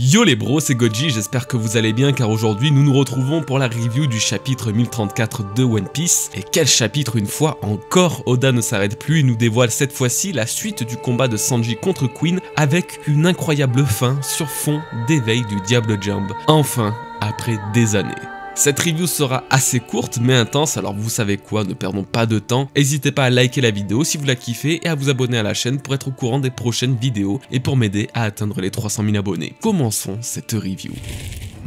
Yo les bros, c'est Goji, j'espère que vous allez bien car aujourd'hui nous nous retrouvons pour la review du chapitre 1034 de One Piece. Et quel chapitre une fois encore, Oda ne s'arrête plus et nous dévoile cette fois-ci la suite du combat de Sanji contre Queen avec une incroyable fin sur fond d'éveil du Diable Jambe. Enfin, après des années. Cette review sera assez courte mais intense, alors vous savez quoi, ne perdons pas de temps. N'hésitez pas à liker la vidéo si vous la kiffez et à vous abonner à la chaîne pour être au courant des prochaines vidéos et pour m'aider à atteindre les 300 000 abonnés. Commençons cette review.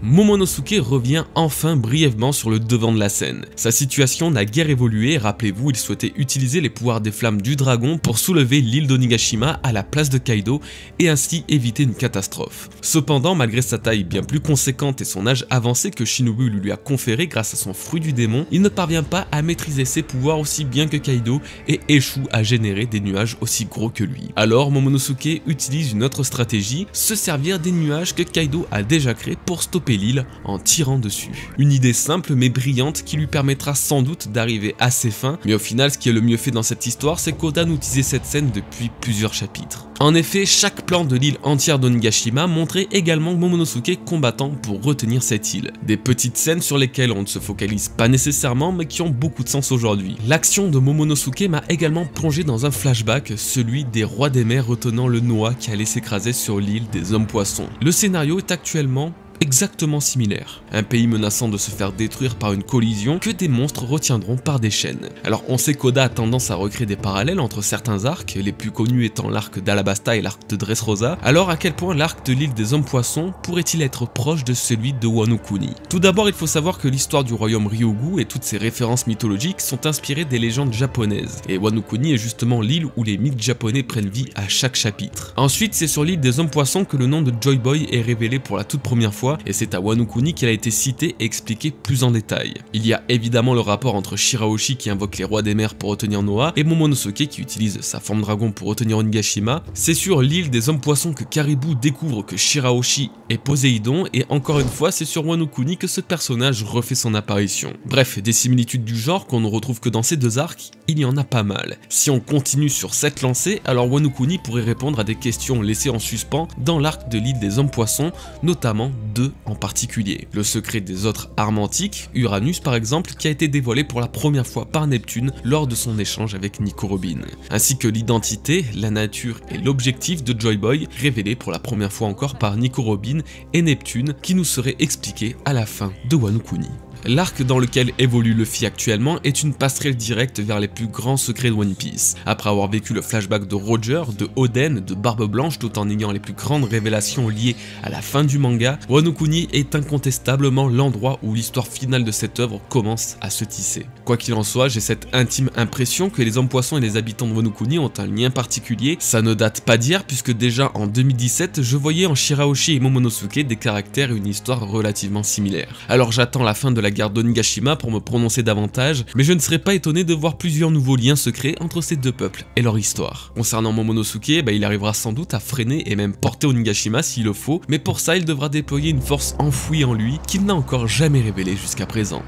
Momonosuke revient enfin brièvement sur le devant de la scène. Sa situation n'a guère évolué, rappelez-vous, il souhaitait utiliser les pouvoirs des flammes du dragon pour soulever l'île d'Onigashima à la place de Kaido et ainsi éviter une catastrophe. Cependant, malgré sa taille bien plus conséquente et son âge avancé que Shinobu lui a conféré grâce à son fruit du démon, il ne parvient pas à maîtriser ses pouvoirs aussi bien que Kaido et échoue à générer des nuages aussi gros que lui. Alors Momonosuke utilise une autre stratégie, se servir des nuages que Kaido a déjà créés pour stopper l'île en tirant dessus. Une idée simple mais brillante qui lui permettra sans doute d'arriver à ses fins, mais au final ce qui est le mieux fait dans cette histoire c'est qu'Oda nous disait cette scène depuis plusieurs chapitres. En effet, chaque plan de l'île entière d'Onigashima montrait également Momonosuke combattant pour retenir cette île. Des petites scènes sur lesquelles on ne se focalise pas nécessairement mais qui ont beaucoup de sens aujourd'hui. L'action de Momonosuke m'a également plongé dans un flashback, celui des rois des mers retenant le Noah qui allait s'écraser sur l'île des hommes poissons. Le scénario est actuellement exactement similaire. Un pays menaçant de se faire détruire par une collision que des monstres retiendront par des chaînes. Alors on sait qu'Oda a tendance à recréer des parallèles entre certains arcs, les plus connus étant l'arc d'Alabasta et l'arc de Dressrosa. Alors à quel point l'arc de l'île des hommes poissons pourrait-il être proche de celui de Wano Kuni? Tout d'abord il faut savoir que l'histoire du royaume Ryūgu et toutes ses références mythologiques sont inspirées des légendes japonaises. Et Wano Kuni est justement l'île où les mythes japonais prennent vie à chaque chapitre. Ensuite c'est sur l'île des hommes poissons que le nom de Joy Boy est révélé pour la toute première fois, et c'est à Wano Kuni qu'il a été cité et expliqué plus en détail. Il y a évidemment le rapport entre Shirahoshi qui invoque les rois des mers pour retenir Noah et Momonosuke qui utilise sa forme dragon pour retenir Onigashima. C'est sur l'île des hommes poissons que Caribou découvre que Shirahoshi est Poséidon et encore une fois c'est sur Wano Kuni que ce personnage refait son apparition. Bref, des similitudes du genre qu'on ne retrouve que dans ces deux arcs, il y en a pas mal. Si on continue sur cette lancée, alors Wano Kuni pourrait répondre à des questions laissées en suspens dans l'arc de l'île des hommes poissons, notamment deux en particulier. Le secret des autres armes antiques, Uranus par exemple, qui a été dévoilé pour la première fois par Neptune lors de son échange avec Nico Robin, ainsi que l'identité, la nature et l'objectif de Joy Boy, révélé pour la première fois encore par Nico Robin et Neptune, qui nous serait expliqué à la fin de Wano Kuni. L'arc dans lequel évolue Luffy actuellement est une passerelle directe vers les plus grands secrets de One Piece. Après avoir vécu le flashback de Roger, de Oden, de Barbe Blanche tout en ayant les plus grandes révélations liées à la fin du manga, Wano Kuni est incontestablement l'endroit où l'histoire finale de cette œuvre commence à se tisser. Quoi qu'il en soit, j'ai cette intime impression que les hommes poissons et les habitants de Wano Kuni ont un lien particulier. Ça ne date pas d'hier puisque déjà en 2017, je voyais en Shirahoshi et Momonosuke des caractères et une histoire relativement similaires. Alors j'attends la fin de la guerre d'Onigashima pour me prononcer davantage, mais je ne serais pas étonné de voir plusieurs nouveaux liens secrets entre ces deux peuples et leur histoire. Concernant Momonosuke, il arrivera sans doute à freiner et même porter Onigashima s'il le faut, mais pour ça il devra déployer une force enfouie en lui qu'il n'a encore jamais révélée jusqu'à présent.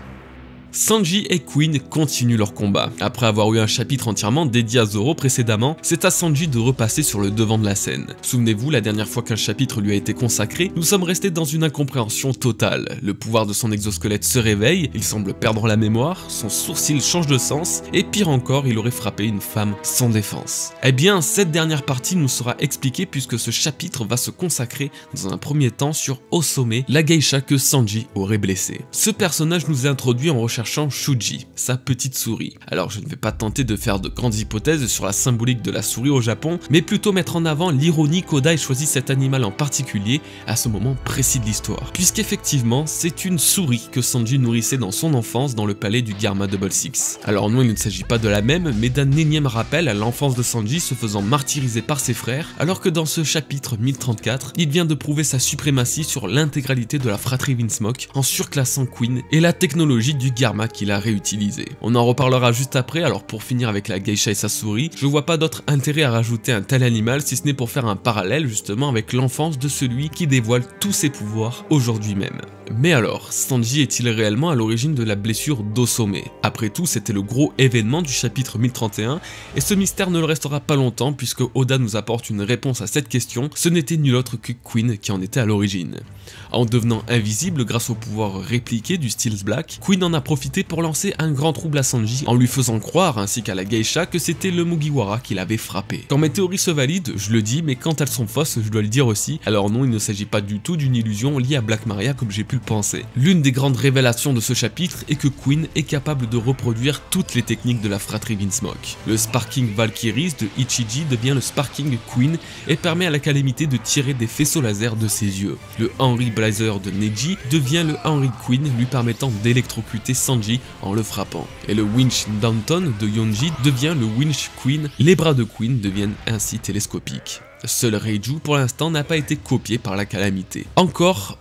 Sanji et Queen continuent leur combat. Après avoir eu un chapitre entièrement dédié à Zoro précédemment, c'est à Sanji de repasser sur le devant de la scène. Souvenez-vous, la dernière fois qu'un chapitre lui a été consacré, nous sommes restés dans une incompréhension totale. Le pouvoir de son exosquelette se réveille, il semble perdre la mémoire, son sourcil change de sens, et pire encore, il aurait frappé une femme sans défense. Eh bien, cette dernière partie nous sera expliquée puisque ce chapitre va se consacrer dans un premier temps sur Osome, la geisha que Sanji aurait blessée. Ce personnage nous est introduit en recherchant Shuji, sa petite souris. Alors je ne vais pas tenter de faire de grandes hypothèses sur la symbolique de la souris au Japon, mais plutôt mettre en avant l'ironie qu'Oda ait choisi cet animal en particulier à ce moment précis de l'histoire. Puisqu'effectivement, c'est une souris que Sanji nourrissait dans son enfance dans le palais du Garma Double Six. Alors non, il ne s'agit pas de la même, mais d'un énième rappel à l'enfance de Sanji se faisant martyriser par ses frères, alors que dans ce chapitre 1034, il vient de prouver sa suprématie sur l'intégralité de la fratrie Vinsmoke en surclassant Queen et la technologie du Garma Garma qui l'a réutilisé. On en reparlera juste après, alors pour finir avec la geisha et sa souris, je vois pas d'autre intérêt à rajouter un tel animal si ce n'est pour faire un parallèle justement avec l'enfance de celui qui dévoile tous ses pouvoirs aujourd'hui même. Mais alors, Sanji est-il réellement à l'origine de la blessure d'Osome? Après tout, c'était le gros événement du chapitre 1031, et ce mystère ne le restera pas longtemps puisque Oda nous apporte une réponse à cette question, ce n'était nul autre que Queen qui en était à l'origine. En devenant invisible grâce au pouvoir répliqué du Steel's Black, Queen en a profité pour lancer un grand trouble à Sanji en lui faisant croire ainsi qu'à la geisha que c'était le Mugiwara qui l'avait frappé. Quand mes théories se valident, je le dis, mais quand elles sont fausses, je dois le dire aussi, alors non, il ne s'agit pas du tout d'une illusion liée à Black Maria comme j'ai pu le penser. L'une des grandes révélations de ce chapitre est que Queen est capable de reproduire toutes les techniques de la fratrie Vinsmoke. Le Sparking Valkyries de Ichiji devient le Sparking Queen et permet à la calamité de tirer des faisceaux laser de ses yeux. Le Henry Blazer de Neji devient le Henry Queen lui permettant d'électrocuter Sanji en le frappant. Et le Winch Danton de Yonji devient le Winch Queen, les bras de Queen deviennent ainsi télescopiques. Seul Reiju pour l'instant n'a pas été copié par la calamité. Encore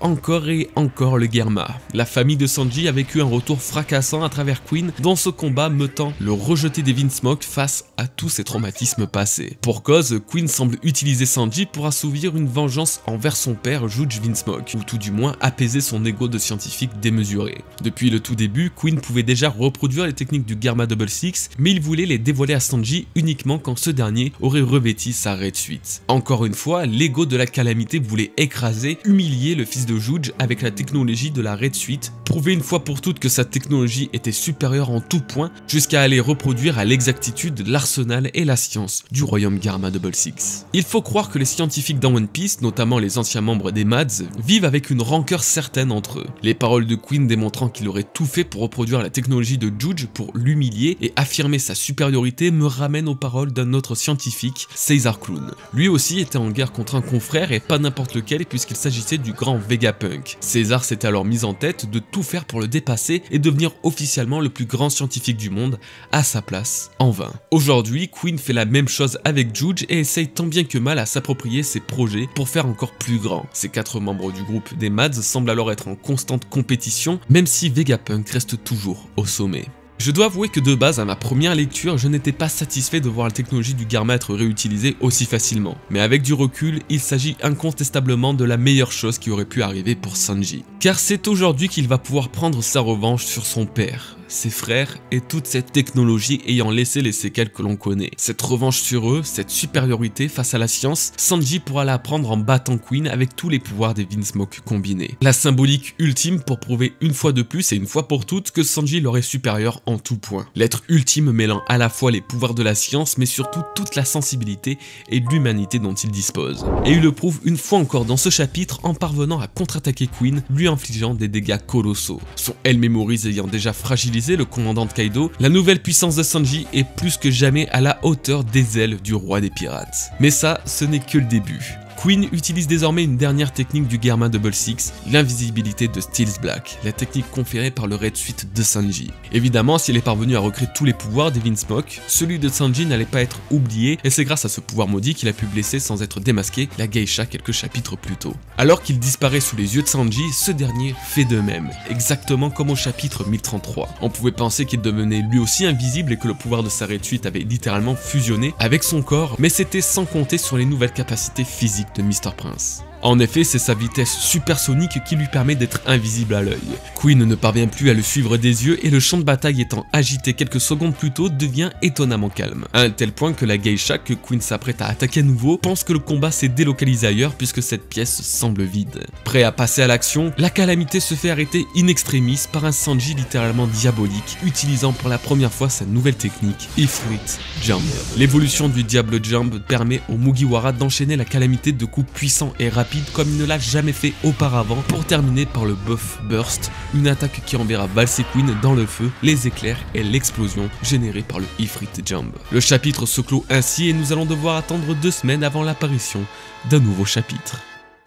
et encore le Germa. La famille de Sanji a vécu un retour fracassant à travers Queen dans ce combat mettant le rejeté des Vinsmoke face à tous ses traumatismes passés. Pour cause, Queen semble utiliser Sanji pour assouvir une vengeance envers son père Judge Vinsmoke, ou tout du moins apaiser son ego de scientifique démesuré. Depuis le tout début, Queen pouvait déjà reproduire les techniques du Germa Double Six, mais il voulait les dévoiler à Sanji uniquement quand ce dernier aurait revêti sa Red Suite. Encore une fois, l'ego de la calamité voulait écraser, humilier le fils de Judge avec la technologie de la Red Suite, prouver une fois pour toutes que sa technologie était supérieure en tout point, jusqu'à aller reproduire à l'exactitude l'arsenal et la science du royaume Germa Double Six. Il faut croire que les scientifiques dans One Piece, notamment les anciens membres des Mads, vivent avec une rancœur certaine entre eux. Les paroles de Queen démontrant qu'il aurait tout fait pour reproduire la technologie de Judge pour l'humilier et affirmer sa supériorité me ramènent aux paroles d'un autre scientifique, Caesar Clown. Lui aussi était en guerre contre un confrère et pas n'importe lequel puisqu'il s'agissait du grand Vegapunk. César s'était alors mis en tête de tout faire pour le dépasser et devenir officiellement le plus grand scientifique du monde, à sa place, en vain. Aujourd'hui, Queen fait la même chose avec Judge et essaye tant bien que mal à s'approprier ses projets pour faire encore plus grand. Ces 4 membres du groupe des Mads semblent alors être en constante compétition, même si Vegapunk reste toujours au sommet. Je dois avouer que de base, à ma première lecture, je n'étais pas satisfait de voir la technologie du Germa être réutilisée aussi facilement. Mais avec du recul, il s'agit incontestablement de la meilleure chose qui aurait pu arriver pour Sanji. Car c'est aujourd'hui qu'il va pouvoir prendre sa revanche sur son père, ses frères et toute cette technologie ayant laissé les séquelles que l'on connaît. Cette revanche sur eux, cette supériorité face à la science, Sanji pourra la prendre en battant Queen avec tous les pouvoirs des Vinsmoke combinés. La symbolique ultime pour prouver une fois de plus et une fois pour toutes que Sanji leur est supérieur en tout point. L'être ultime mêlant à la fois les pouvoirs de la science mais surtout toute la sensibilité et l'humanité dont il dispose. Et il le prouve une fois encore dans ce chapitre en parvenant à contre-attaquer Queen, lui infligeant des dégâts colossaux. Son Hell Memories ayant déjà fragilisé le commandant de Kaido, la nouvelle puissance de Sanji est plus que jamais à la hauteur des ailes du roi des pirates. Mais ça, ce n'est que le début. Queen utilise désormais une dernière technique du Germa Double Six, l'invisibilité de Steel's Black, la technique conférée par le Red Suite de Sanji. Évidemment, si elle est parvenue à recréer tous les pouvoirs des Vinsmoke, celui de Sanji n'allait pas être oublié, et c'est grâce à ce pouvoir maudit qu'il a pu blesser sans être démasqué la geisha quelques chapitres plus tôt. Alors qu'il disparaît sous les yeux de Sanji, ce dernier fait de même, exactement comme au chapitre 1033. On pouvait penser qu'il devenait lui aussi invisible et que le pouvoir de sa Red Suite avait littéralement fusionné avec son corps, mais c'était sans compter sur les nouvelles capacités physiques de Mr. Prince. En effet, c'est sa vitesse supersonique qui lui permet d'être invisible à l'œil. Queen ne parvient plus à le suivre des yeux et le champ de bataille étant agité quelques secondes plus tôt devient étonnamment calme. À un tel point que la geisha que Queen s'apprête à attaquer à nouveau pense que le combat s'est délocalisé ailleurs puisque cette pièce semble vide. Prêt à passer à l'action, la calamité se fait arrêter in extremis par un Sanji littéralement diabolique, utilisant pour la première fois sa nouvelle technique, Ifrit Jump. L'évolution du Diable Jump permet au Mugiwara d'enchaîner la calamité de coups puissants et rapides comme il ne l'a jamais fait auparavant pour terminer par le Buff Burst, une attaque qui enverra valser Queen dans le feu, les éclairs et l'explosion générée par le Ifrit Jump. Le chapitre se clôt ainsi et nous allons devoir attendre 2 semaines avant l'apparition d'un nouveau chapitre.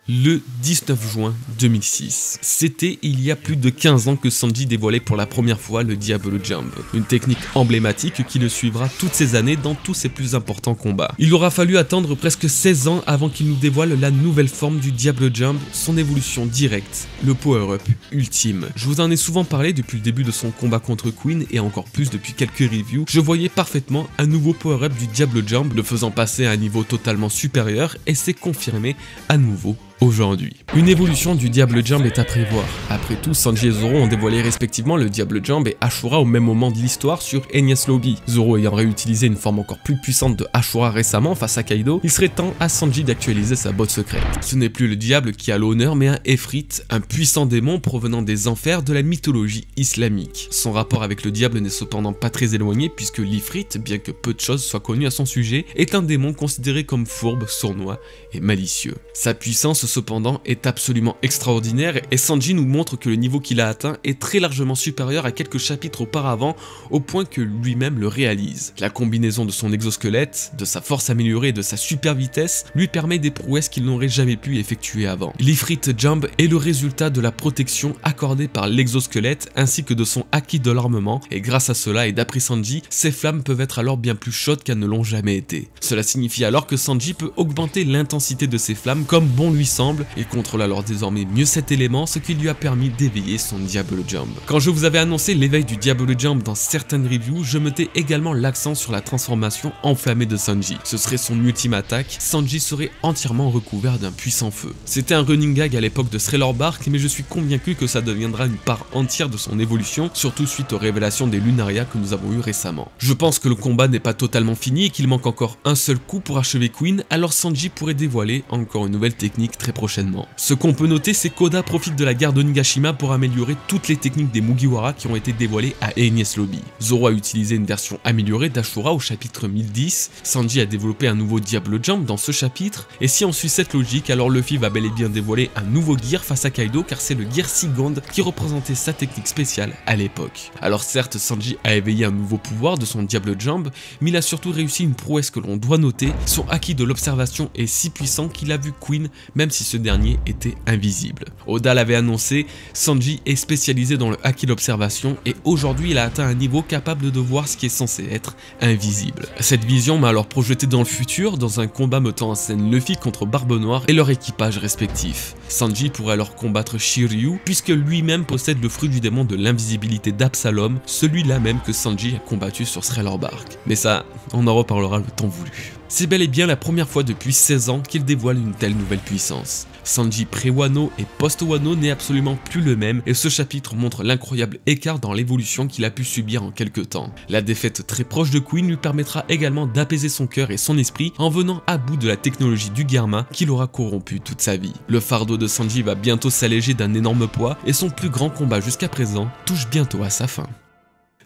Le 19 juin 2006. C'était il y a plus de 15 ans que Sanji dévoilait pour la première fois le Diable Jump, une technique emblématique qui le suivra toutes ces années dans tous ses plus importants combats. Il aura fallu attendre presque 16 ans avant qu'il nous dévoile la nouvelle forme du Diable Jump, son évolution directe, le power-up ultime. Je vous en ai souvent parlé depuis le début de son combat contre Queen et encore plus depuis quelques reviews, je voyais parfaitement un nouveau power-up du Diable Jump, le faisant passer à un niveau totalement supérieur et c'est confirmé à nouveau aujourd'hui. Une évolution du Diable Jump est à prévoir. Après tout, Sanji et Zoro ont dévoilé respectivement le Diable Jump et Ashura au même moment de l'histoire sur Enies Lobby. Zoro ayant réutilisé une forme encore plus puissante de Ashura récemment face à Kaido, il serait temps à Sanji d'actualiser sa botte secrète. Ce n'est plus le diable qui a l'honneur mais un Efrit, un puissant démon provenant des enfers de la mythologie islamique. Son rapport avec le diable n'est cependant pas très éloigné puisque l'Ifrit, bien que peu de choses soient connues à son sujet, est un démon considéré comme fourbe, sournois et malicieux. Sa puissance cependant est absolument extraordinaire et Sanji nous montre que le niveau qu'il a atteint est très largement supérieur à quelques chapitres auparavant au point que lui-même le réalise. La combinaison de son exosquelette, de sa force améliorée et de sa super vitesse lui permet des prouesses qu'il n'aurait jamais pu effectuer avant. L'Ifrit Jump est le résultat de la protection accordée par l'exosquelette ainsi que de son acquis de l'armement et grâce à cela et d'après Sanji, ses flammes peuvent être alors bien plus chaudes qu'elles ne l'ont jamais été. Cela signifie alors que Sanji peut augmenter l'intensité de ses flammes comme bon lui semble. Il contrôle alors désormais mieux cet élément, ce qui lui a permis d'éveiller son Diable Jump. Quand je vous avais annoncé l'éveil du Diable Jump dans certaines reviews, je mettais également l'accent sur la transformation enflammée de Sanji. Ce serait son ultime attaque, Sanji serait entièrement recouvert d'un puissant feu. C'était un running gag à l'époque de Thriller Bark, mais je suis convaincu que ça deviendra une part entière de son évolution, surtout suite aux révélations des Lunaria que nous avons eues récemment. Je pense que le combat n'est pas totalement fini et qu'il manque encore un seul coup pour achever Queen, alors Sanji pourrait dévoiler encore une nouvelle technique très prochainement. Ce qu'on peut noter, c'est qu'Oda profite de la guerre de Nigashima pour améliorer toutes les techniques des Mugiwara qui ont été dévoilées à Enies Lobby. Zoro a utilisé une version améliorée d'Ashura au chapitre 1010, Sanji a développé un nouveau Diable Jump dans ce chapitre, et si on suit cette logique, alors Luffy va bel et bien dévoiler un nouveau gear face à Kaido car c'est le gear Sigond qui représentait sa technique spéciale à l'époque. Alors certes, Sanji a éveillé un nouveau pouvoir de son Diable Jump, mais il a surtout réussi une prouesse que l'on doit noter, son acquis de l'observation est si puissant qu'il a vu Queen même si ce dernier était invisible. Oda l'avait annoncé, Sanji est spécialisé dans le haki d'observation et aujourd'hui il a atteint un niveau capable de voir ce qui est censé être invisible. Cette vision m'a alors projeté dans le futur, dans un combat mettant en scène Luffy contre Barbe Noire et leur équipage respectif. Sanji pourrait alors combattre Shiryu puisque lui-même possède le fruit du démon de l'invisibilité d'Absalom, celui-là même que Sanji a combattu sur Thriller Bark. Mais ça, on en reparlera le temps voulu. C'est bel et bien la première fois depuis 16 ans qu'il dévoile une telle nouvelle puissance. Sanji pré-Wano et post-Wano n'est absolument plus le même et ce chapitre montre l'incroyable écart dans l'évolution qu'il a pu subir en quelques temps. La défaite très proche de Queen lui permettra également d'apaiser son cœur et son esprit en venant à bout de la technologie du Germa qu'il aura corrompu toute sa vie. Le fardeau de Sanji va bientôt s'alléger d'un énorme poids et son plus grand combat jusqu'à présent touche bientôt à sa fin.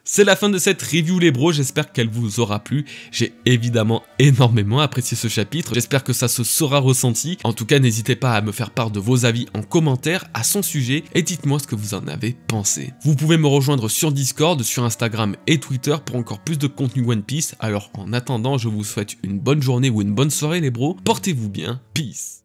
C'est la fin de cette review les bros, j'espère qu'elle vous aura plu, j'ai évidemment énormément apprécié ce chapitre, j'espère que ça se sera ressenti, en tout cas n'hésitez pas à me faire part de vos avis en commentaire à son sujet et dites-moi ce que vous en avez pensé. Vous pouvez me rejoindre sur Discord, sur Instagram et Twitter pour encore plus de contenu One Piece, alors en attendant je vous souhaite une bonne journée ou une bonne soirée les bros, portez-vous bien, peace.